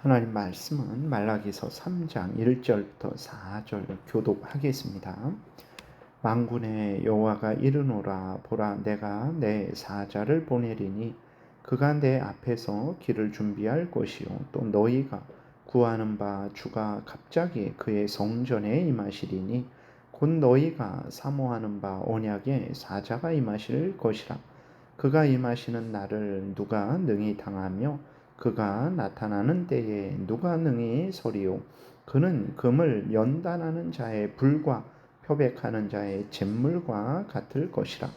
하나님 말씀은 말라기서 3장 1절부터 4절 교독하겠습니다. 만군의 여호와가 이르노라, 보라, 내가 내 사자를 보내리니 그가 내 앞에서 길을 준비할 것이요 또 너희가 구하는 바 주가 갑자기 그의 성전에 임하시리니 곧 너희가 사모하는 바 언약의 사자가 임하실 것이라. 그가 임하시는 날을 누가 능히 당하며 그가 나타나는 때에 누가 능히 서리요. 그는 금을 연단하는 자의 불과 표백하는 자의 잿물과 같을 것이라.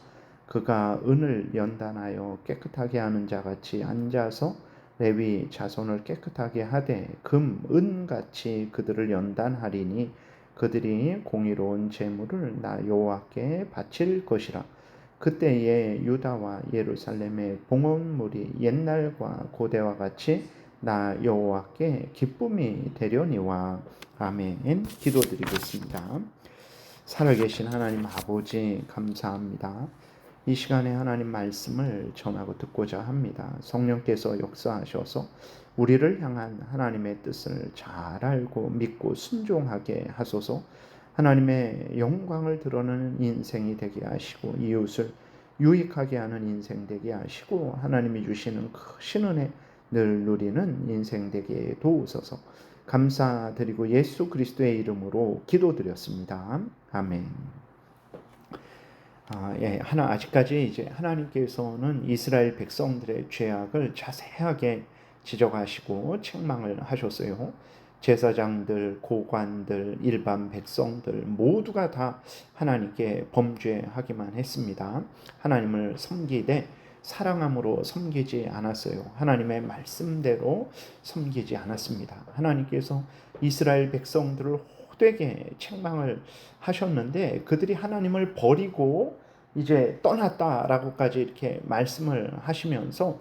그가 은을 연단하여 깨끗하게 하는 자같이 앉아서 레위 자손을 깨끗하게 하되 금, 은같이 그들을 연단하리니 그들이 공의로운 제물을 나 여호와께 바칠 것이라. 그때에 유다와 예루살렘의 봉헌물이 옛날과 고대와 같이 나 여호와께 기쁨이 되려니와. 아멘. 기도드리겠습니다. 살아계신 하나님 아버지 감사합니다. 이 시간에 하나님 말씀을 전하고 듣고자 합니다. 성령께서 역사하셔서 우리를 향한 하나님의 뜻을 잘 알고 믿고 순종하게 하소서. 하나님의 영광을 드러내는 인생이 되게 하시고 이웃을 유익하게 하는 인생 되게 하시고 하나님이 주시는 크신 은혜 늘 누리는 인생 되게 도우소서. 감사드리고 예수 그리스도의 이름으로 기도드렸습니다. 아멘. 아직까지 이제 하나님께서는 이스라엘 백성들의 죄악을 자세하게 지적하시고 책망을 하셨어요. 제사장들, 고관들, 일반 백성들 모두가 다 하나님께 범죄하기만 했습니다. 하나님을 섬기되 사랑함으로 섬기지 않았어요. 하나님의 말씀대로 섬기지 않았습니다. 하나님께서 이스라엘 백성들을 호되게 책망을 하셨는데 그들이 하나님을 버리고 이제 떠났다라고까지 이렇게 말씀을 하시면서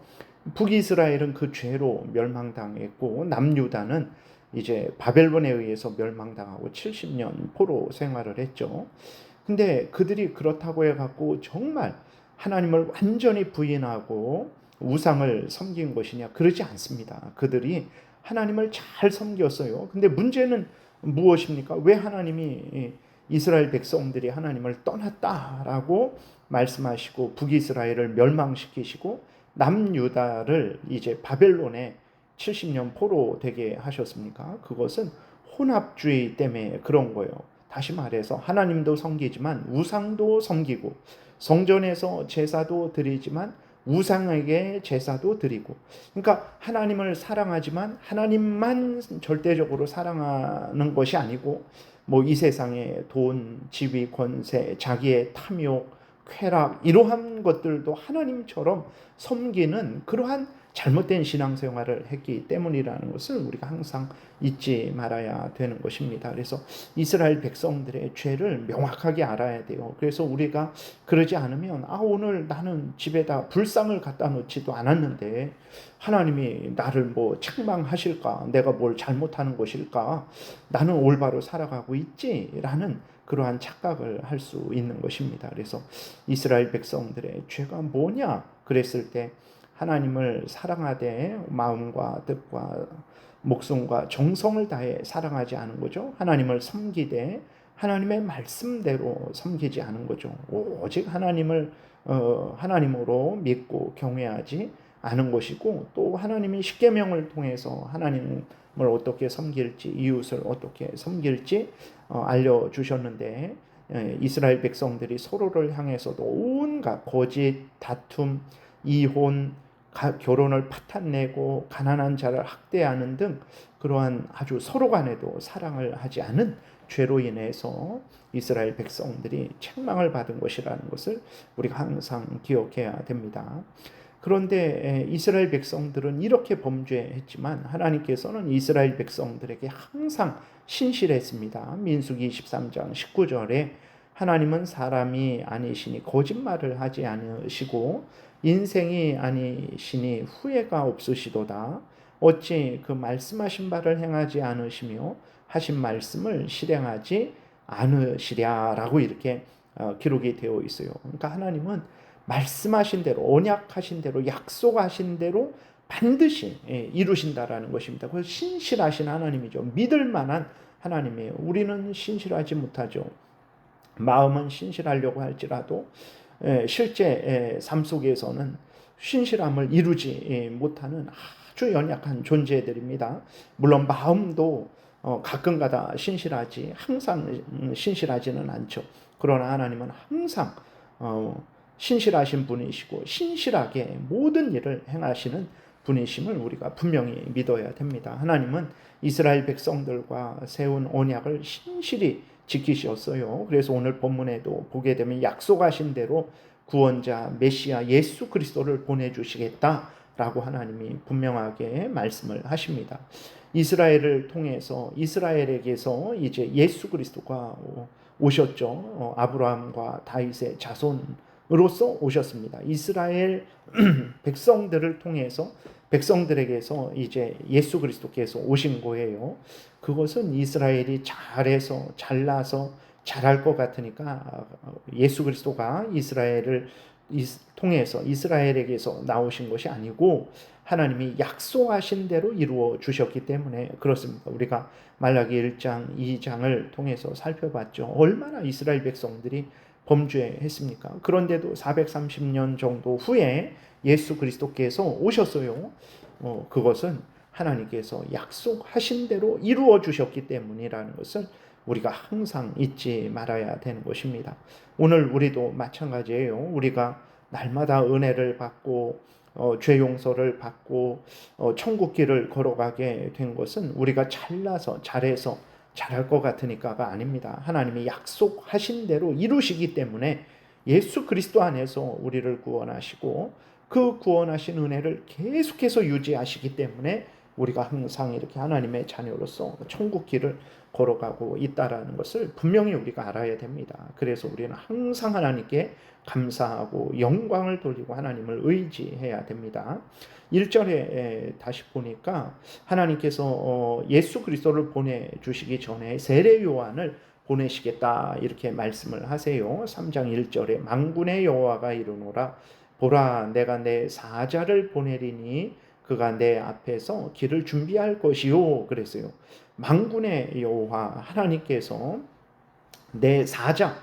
북이스라엘은 그 죄로 멸망당했고 남유다는 이제 바벨론에 의해서 멸망당하고 70년 포로 생활을 했죠. 근데 그들이 그렇다고 해갖고 정말 하나님을 완전히 부인하고 우상을 섬긴 것이냐? 그러지 않습니다. 그들이 하나님을 잘 섬겼어요. 근데 문제는 무엇입니까? 왜 하나님이 이스라엘 백성들이 하나님을 떠났다라고 말씀하시고 북이스라엘을 멸망시키시고 남유다를 이제 바벨론에 70년 포로 되게 하셨습니까? 그것은 혼합주의 때문에 그런 거예요. 다시 말해서 하나님도 섬기지만 우상도 섬기고 성전에서 제사도 드리지만 우상에게 제사도 드리고, 그러니까 하나님을 사랑하지만 하나님만 절대적으로 사랑하는 것이 아니고 뭐 이 세상의 돈, 지위, 권세, 자기의 탐욕, 쾌락 이러한 것들도 하나님처럼 섬기는 그러한 잘못된 신앙생활을 했기 때문이라는 것을 우리가 항상 잊지 말아야 되는 것입니다. 그래서 이스라엘 백성들의 죄를 명확하게 알아야 돼요. 그래서 우리가 그러지 않으면 오늘 나는 집에다 불상을 갖다 놓지도 않았는데 하나님이 나를 뭐 책망하실까? 내가 뭘 잘못하는 것일까? 나는 올바로 살아가고 있지라는 그러한 착각을 할 수 있는 것입니다. 그래서 이스라엘 백성들의 죄가 뭐냐? 그랬을 때 하나님을 사랑하되 마음과 뜻과 목숨과 정성을 다해 사랑하지 않은 거죠. 하나님을 섬기되 하나님의 말씀대로 섬기지 않은 거죠. 오직 하나님을 하나님으로 믿고 경외하지 않은 것이고, 또 하나님이 십계명을 통해서 하나님을 어떻게 섬길지, 이웃을 어떻게 섬길지 알려주셨는데, 이스라엘 백성들이 서로를 향해서도 온갖 거짓, 다툼, 이혼, 결혼을 파탄내고 가난한 자를 학대하는 등 그러한 아주 서로 간에도 사랑을 하지 않은 죄로 인해서 이스라엘 백성들이 책망을 받은 것이라는 것을 우리가 항상 기억해야 됩니다. 그런데 이스라엘 백성들은 이렇게 범죄했지만 하나님께서는 이스라엘 백성들에게 항상 신실했습니다. 민수기 23장 19절에 하나님은 사람이 아니시니 거짓말을 하지 않으시고 인생이 아니시니 후회가 없으시도다. 어찌 그 말씀하신 바를 행하지 않으시며 하신 말씀을 실행하지 않으시랴라고 이렇게 기록이 되어 있어요. 그러니까 하나님은 말씀하신 대로, 언약하신 대로, 약속하신 대로 반드시 이루신다라는 것입니다. 그래서 신실하신 하나님이죠. 믿을 만한 하나님이에요. 우리는 신실하지 못하죠. 마음은 신실하려고 할지라도 실제 삶 속에서는 신실함을 이루지 못하는 아주 연약한 존재들입니다. 물론 마음도 가끔가다 신실하지 항상 신실하지는 않죠. 그러나 하나님은 항상 신실하신 분이시고 신실하게 모든 일을 행하시는 분이심을 우리가 분명히 믿어야 됩니다. 하나님은 이스라엘 백성들과 세운 언약을 신실히 지키셨어요. 그래서 오늘 본문에도 보게 되면 약속하신 대로 구원자 메시아 예수 그리스도를 보내주시겠다라고 하나님이 분명하게 말씀을 하십니다. 이스라엘을 통해서 이스라엘에게서 이제 예수 그리스도가 오셨죠. 아브라함과 다윗의 자손으로서 오셨습니다. 이스라엘 백성들을 통해서 백성들에게서 이제 예수 그리스도께서 오신 거예요. 그것은 이스라엘이 잘해서 잘나서 잘할 것 같으니까 예수 그리스도가 이스라엘을 통해서 이스라엘에게서 나오신 것이 아니고 하나님이 약속하신 대로 이루어 주셨기 때문에 그렇습니다. 우리가 말라기 1장, 2장을 통해서 살펴봤죠. 얼마나 이스라엘 백성들이 범죄했습니까? 그런데도 430년 정도 후에 예수 그리스도께서 오셨어요. 그것은 하나님께서 약속하신 대로 이루어 주셨기 때문이라는 것을 우리가 항상 잊지 말아야 되는 것입니다. 오늘 우리도 마찬가지예요. 우리가 날마다 은혜를 받고 죄 용서를 받고 천국길을 걸어가게 된 것은 우리가 잘나서 잘해서 잘할 것 같으니까가 아닙니다. 하나님이 약속하신 대로 이루시기 때문에 예수 그리스도 안에서 우리를 구원하시고 그 구원하신 은혜를 계속해서 유지하시기 때문에 우리가 항상 이렇게 하나님의 자녀로서 천국 길을 걸어가고 있다라는 것을 분명히 우리가 알아야 됩니다. 그래서 우리는 항상 하나님께 감사하고 영광을 돌리고 하나님을 의지해야 됩니다. 1절에 다시 보니까 하나님께서 예수 그리스도를 보내주시기 전에 세례 요한을 보내시겠다 이렇게 말씀을 하세요. 3장 1절에 만군의 여호와가 이르노라 보라 내가 내 사자를 보내리니 그가 내 앞에서 길을 준비할 것이요 그랬어요. 만군의 여호와 하나님께서 내 사자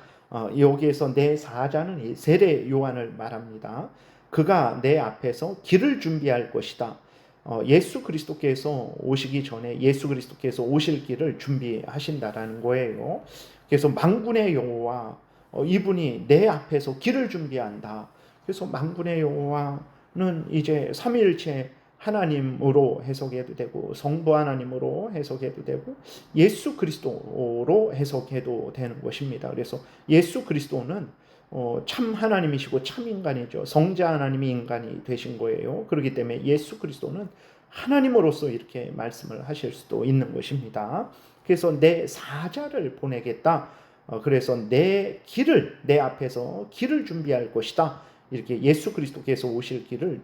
여기에서 내 사자는 세례 요한을 말합니다. 그가 내 앞에서 길을 준비할 것이다. 예수 그리스도께서 오시기 전에 예수 그리스도께서 오실 길을 준비하신다라는 거예요. 그래서 만군의 여호와 이분이 내 앞에서 길을 준비한다. 그래서 만군의 여호와는 이제 삼위일체 하나님으로 해석해도 되고 성부 하나님으로 해석해도 되고 예수 그리스도로 해석해도 되는 것입니다. 그래서 예수 그리스도는 참 하나님이시고 참 인간이죠. 성자 하나님이 인간이 되신 거예요. 그렇기 때문에 예수 그리스도는 하나님으로서 이렇게 말씀을 하실 수도 있는 것입니다. 그래서 내 사자를 보내겠다. 그래서 내 앞에서 길을 준비할 것이다. 이렇게 예수 그리스도께서 오실 길을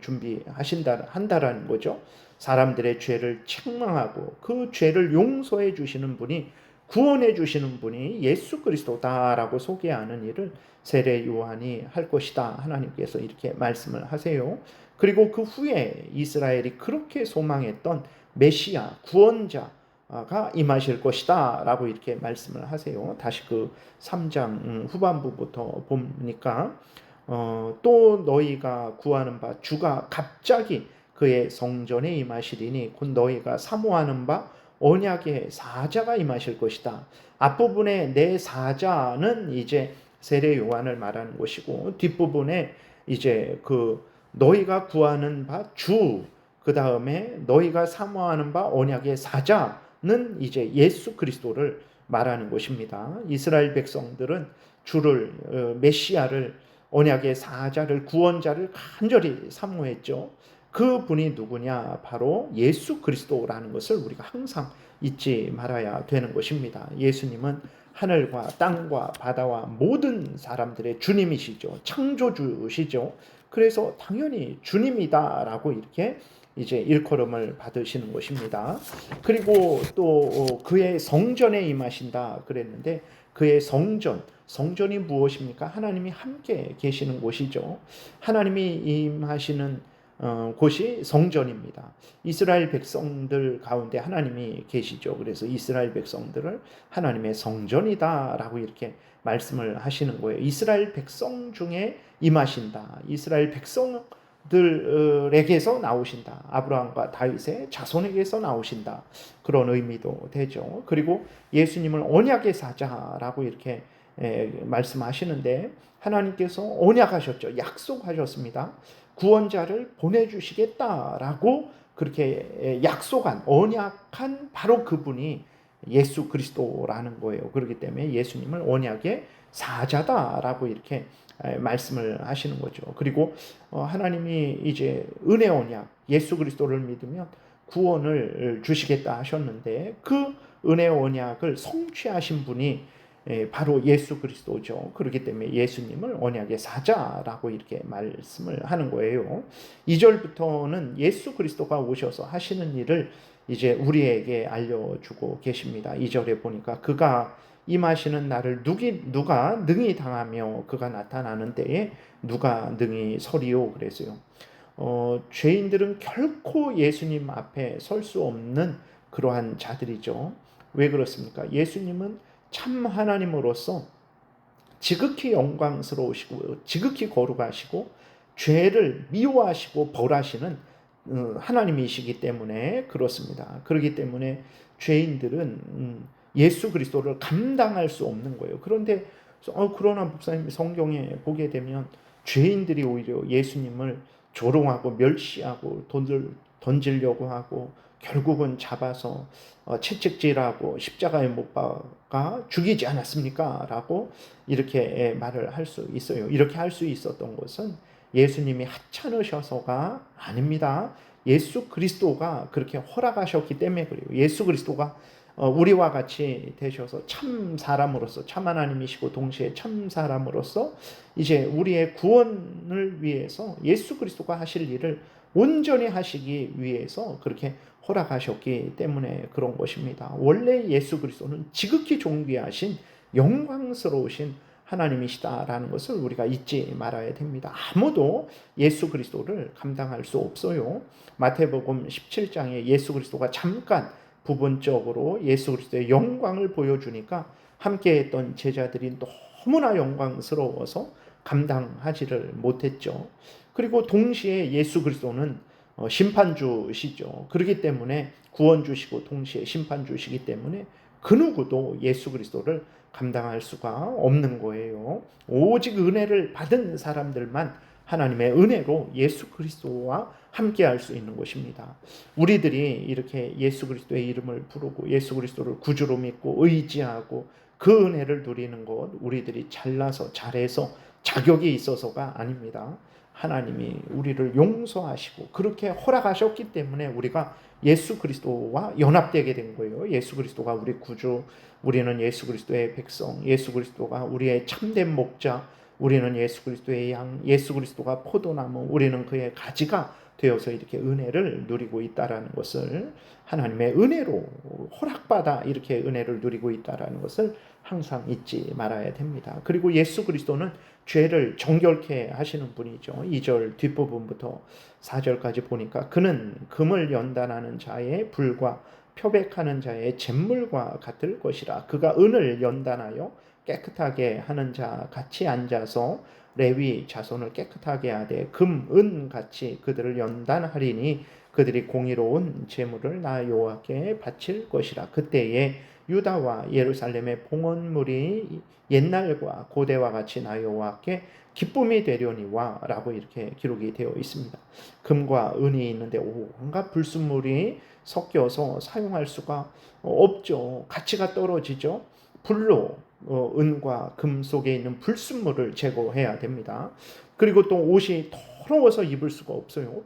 한다라는 거죠. 사람들의 죄를 책망하고 그 죄를 용서해 주시는 분이 구원해 주시는 분이 예수 그리스도다라고 소개하는 일을 세례 요한이 할 것이다. 하나님께서 이렇게 말씀을 하세요. 그리고 그 후에 이스라엘이 그렇게 소망했던 메시아 구원자가 임하실 것이다 라고 이렇게 말씀을 하세요. 다시 그 3장 후반부부터 보니까 또 너희가 구하는 바 주가 갑자기 그의 성전에 임하시리니 곧 너희가 사모하는 바 언약의 사자가 임하실 것이다. 앞부분에 내 사자는 이제 세례 요한을 말하는 것이고 뒷부분에 이제 그 너희가 구하는 바 주, 그 다음에 너희가 사모하는 바 언약의 사자는 이제 예수 그리스도를 말하는 것입니다. 이스라엘 백성들은 주를 메시아를 언약의 사자를 구원자를 간절히 사모했죠. 그 분이 누구냐? 바로 예수 그리스도라는 것을 우리가 항상 잊지 말아야 되는 것입니다. 예수님은 하늘과 땅과 바다와 모든 사람들의 주님이시죠. 창조주시죠. 그래서 당연히 주님이다라고 이렇게 이제 일컬음을 받으시는 것입니다. 그리고 또 그의 성전에 임하신다 그랬는데 그의 성전이 무엇입니까? 하나님이 함께 계시는 곳이죠. 하나님이 임하시는 곳이 성전입니다. 이스라엘 백성들 가운데 하나님이 계시죠. 그래서 이스라엘 백성들을 하나님의 성전이다라고 이렇게 말씀을 하시는 거예요. 이스라엘 백성 중에 임하신다. 이스라엘 백성들에게서 나오신다. 아브라함과 다윗의 자손에게서 나오신다. 그런 의미도 되죠. 그리고 예수님을 언약의 사자라고 이렇게 말씀하시는데 하나님께서 언약하셨죠. 약속하셨습니다. 구원자를 보내주시겠다라고 그렇게 약속한 언약한 바로 그분이 예수 그리스도라는 거예요. 그렇기 때문에 예수님을 언약의 사자다라고 이렇게 말씀을 하시는 거죠. 그리고 하나님이 이제 은혜 언약 예수 그리스도를 믿으면 구원을 주시겠다 하셨는데 그 은혜 언약을 성취하신 분이 바로 예수 그리스도죠. 그렇기 때문에 예수님을 언약의 사자라고 이렇게 말씀을 하는 거예요. 2절부터는 예수 그리스도가 오셔서 하시는 일을 이제 우리에게 알려주고 계십니다. 2절에 보니까 그가 임하시는 날을 누가 능히 당하며 그가 나타나는 때에 누가 능히 서리요 그랬어요. 죄인들은 결코 예수님 앞에 설 수 없는 그러한 자들이죠. 왜 그렇습니까? 예수님은 참 하나님으로서 지극히 영광스러우시고 지극히 거룩하시고 죄를 미워하시고 벌하시는 하나님이시기 때문에 그렇습니다. 그렇기 때문에 죄인들은 예수 그리스도를 감당할 수 없는 거예요. 그런데 그러나 목사님 성경에 보게 되면 죄인들이 오히려 예수님을 조롱하고 멸시하고 던지려고 하고 결국은 잡아서 채찍질하고 십자가에 못 박아 죽이지 않았습니까? 라고 이렇게 말을 할 수 있어요. 이렇게 할 수 있었던 것은 예수님이 하찮으셔서가 아닙니다. 예수 그리스도가 그렇게 허락하셨기 때문에 그래요. 예수 그리스도가 우리와 같이 되셔서 참 사람으로서 참 하나님이시고 동시에 참 사람으로서 이제 우리의 구원을 위해서 예수 그리스도가 하실 일을 온전히 하시기 위해서 그렇게 허락하셨기 때문에 그런 것입니다. 원래 예수 그리스도는 지극히 존귀하신 영광스러우신 하나님이시다라는 것을 우리가 잊지 말아야 됩니다. 아무도 예수 그리스도를 감당할 수 없어요. 마태복음 17장에 예수 그리스도가 잠깐 부분적으로 예수 그리스도의 영광을 보여주니까 함께했던 제자들이 너무나 영광스러워서 감당하지를 못했죠. 그리고 동시에 예수 그리스도는 심판주시죠. 그렇기 때문에 구원주시고 동시에 심판주시기 때문에 그 누구도 예수 그리스도를 감당할 수가 없는 거예요. 오직 은혜를 받은 사람들만 하나님의 은혜로 예수 그리스도와 함께할 수 있는 것입니다. 우리들이 이렇게 예수 그리스도의 이름을 부르고 예수 그리스도를 구주로 믿고 의지하고 그 은혜를 누리는 것 우리들이 잘나서 잘해서 자격이 있어서가 아닙니다. 하나님이 우리를 용서하시고 그렇게 허락하셨기 때문에 우리가 예수 그리스도와 연합되게 된 거예요. 예수 그리스도가 우리 구주, 우리는 예수 그리스도의 백성, 예수 그리스도가 우리의 참된 목자, 우리는 예수 그리스도의 양, 예수 그리스도가 포도나무, 우리는 그의 가지가 되어서 이렇게 은혜를 누리고 있다라는 것을 하나님의 은혜로 허락받아 이렇게 은혜를 누리고 있다라는 것을 항상 잊지 말아야 됩니다. 그리고 예수 그리스도는 죄를 정결케 하시는 분이죠. 2절 뒷부분부터 4절까지 보니까 그는 금을 연단하는 자의 불과 표백하는 자의 잿물과 같을 것이라. 그가 은을 연단하여 깨끗하게 하는 자 같이 앉아서 레위 자손을 깨끗하게 하되 금, 은 같이 그들을 연단하리니 그들이 공의로운 제물을 나 여호와께 바칠 것이라. 그때에 유다와 예루살렘의 봉헌물이 옛날과 고대와 같이 나 여호와께 기쁨이 되려니와 라고 이렇게 기록이 되어 있습니다. 금과 은이 있는데 온갖 불순물이 섞여서 사용할 수가 없죠. 가치가 떨어지죠. 불로 은과 금 속에 있는 불순물을 제거해야 됩니다. 그리고 또 옷이 더러워서 입을 수가 없어요.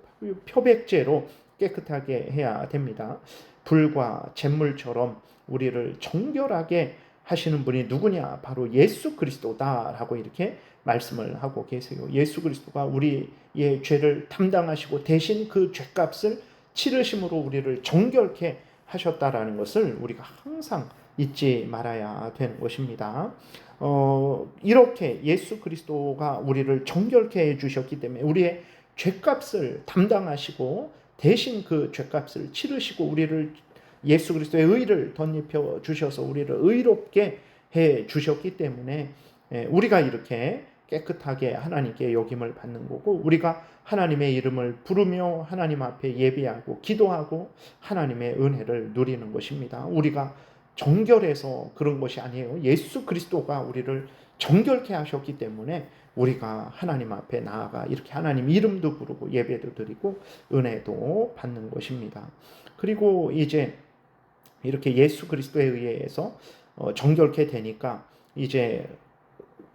표백제로 깨끗하게 해야 됩니다. 불과 잿물처럼 우리를 정결하게 하시는 분이 누구냐? 바로 예수 그리스도다라고 이렇게 말씀을 하고 계세요. 예수 그리스도가 우리의 죄를 담당하시고 대신 그 죄값을 치르심으로 우리를 정결케 하셨다라는 것을 우리가 항상 잊지 말아야 되는 것입니다. 이렇게 예수 그리스도가 우리를 정결케 해주셨기 때문에 우리의 죄값을 담당하시고 대신 그 죄값을 치르시고 우리를 예수 그리스도의 의를 덧입혀 주셔서 우리를 의롭게 해 주셨기 때문에 우리가 이렇게 깨끗하게 하나님께 여김을 받는 거고, 우리가 하나님의 이름을 부르며 하나님 앞에 예배하고 기도하고 하나님의 은혜를 누리는 것입니다. 우리가 정결해서 그런 것이 아니에요. 예수 그리스도가 우리를 정결케 하셨기 때문에 우리가 하나님 앞에 나아가 이렇게 하나님 이름도 부르고 예배도 드리고 은혜도 받는 것입니다. 그리고 이제 이렇게 예수 그리스도에 의해서 정결케 되니까 이제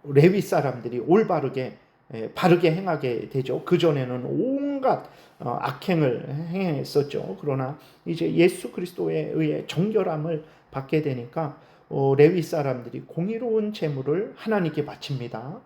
레위 사람들이 올바르게 바르게 행하게 되죠. 그전에는 온갖 악행을 행했었죠. 그러나 이제 예수 그리스도에 의해 정결함을 받게 되니까 레위 사람들이 공의로운 제물을 하나님께 바칩니다.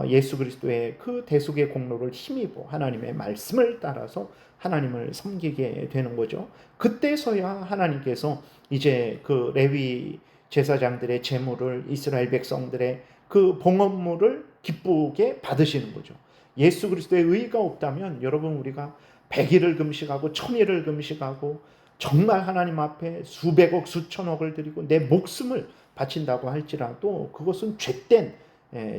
예수 그리스도의 그 대속의 공로를 힘입어 하나님의 말씀을 따라서 하나님을 섬기게 되는 거죠. 그때서야 하나님께서 이제 그 레위 제사장들의 제물을 이스라엘 백성들의 그 봉헌물을 기쁘게 받으시는 거죠. 예수 그리스도의 의가 없다면 여러분 우리가 100일을 금식하고 1000일을 금식하고 정말 하나님 앞에 수백억 수천억을 드리고 내 목숨을 바친다고 할지라도 그것은 죄된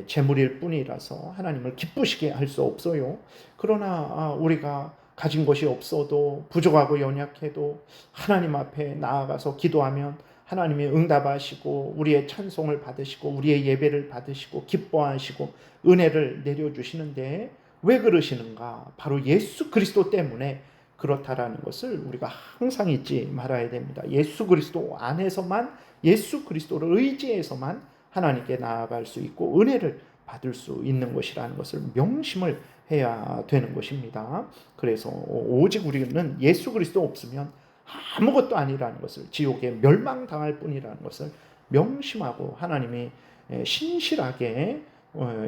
재물일 뿐이라서 하나님을 기쁘시게 할 수 없어요. 그러나 우리가 가진 것이 없어도 부족하고 연약해도 하나님 앞에 나아가서 기도하면 하나님이 응답하시고 우리의 찬송을 받으시고 우리의 예배를 받으시고 기뻐하시고 은혜를 내려주시는데, 왜 그러시는가? 바로 예수 그리스도 때문에 그렇다라는 것을 우리가 항상 잊지 말아야 됩니다. 예수 그리스도 안에서만, 예수 그리스도를 의지해서만 하나님께 나아갈 수 있고 은혜를 받을 수 있는 것이라는 것을 명심을 해야 되는 것입니다. 그래서 오직 우리는 예수 그리스도 없으면 아무것도 아니라는 것을, 지옥에 멸망당할 뿐이라는 것을 명심하고 하나님이 신실하게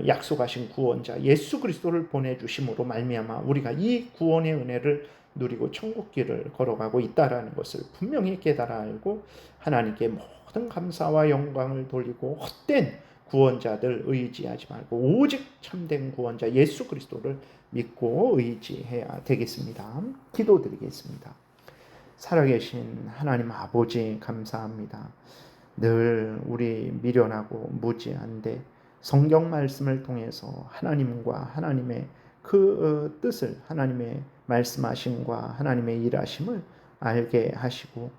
약속하신 구원자 예수 그리스도를 보내주심으로 말미암아 우리가 이 구원의 은혜를 누리고 천국길을 걸어가고 있다라는 것을 분명히 깨달아 알고 하나님께 모든 감사와 영광을 돌리고 헛된 구원자들 의지하지 말고 오직 참된 구원자 예수 그리스도를 믿고 의지해야 되겠습니다. 기도드리겠습니다. 살아계신 하나님 아버지 감사합니다. 늘 우리 미련하고 무지한데 성경 말씀을 통해서 하나님과 하나님의 그 뜻을, 하나님의 말씀하심과 하나님의 일하심을 알게 하시고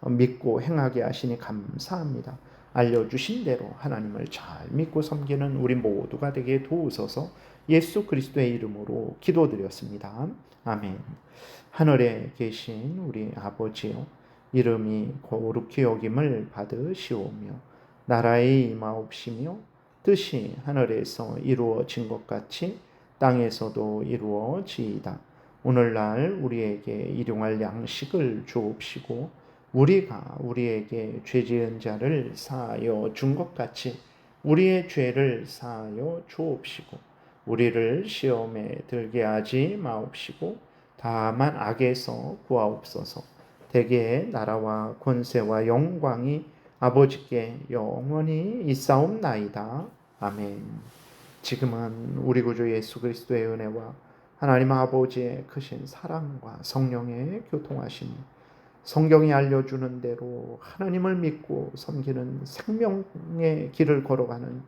믿고 행하게 하시니 감사합니다. 알려주신 대로 하나님을 잘 믿고 섬기는 우리 모두가 되게 도우소서. 예수 그리스도의 이름으로 기도드렸습니다. 아멘. 하늘에 계신 우리 아버지요, 이름이 거룩히 여김을 받으시오며 나라의 임하옵시며 뜻이 하늘에서 이루어진 것 같이 땅에서도 이루어지이다. 오늘날 우리에게 일용할 양식을 주옵시고 우리가 우리에게 죄지은 자를 사하여 준 것 같이 우리의 죄를 사하여 주옵시고 우리를 시험에 들게 하지 마옵시고 다만 악에서 구하옵소서. 대개의 나라와 권세와 영광이 아버지께 영원히 있사옵나이다. 아멘. 지금은 우리 구주 예수 그리스도의 은혜와 하나님 아버지의 크신 사랑과 성령의 교통하심이 성경이 알려주는 대로 하나님을 믿고 섬기는 생명의 길을 걸어가는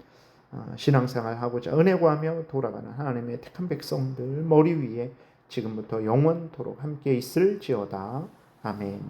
신앙생활 하고자 은혜 구하며 돌아가는 하나님의 택한 백성들 머리 위에 지금부터 영원토록 함께 있을지어다. 아멘.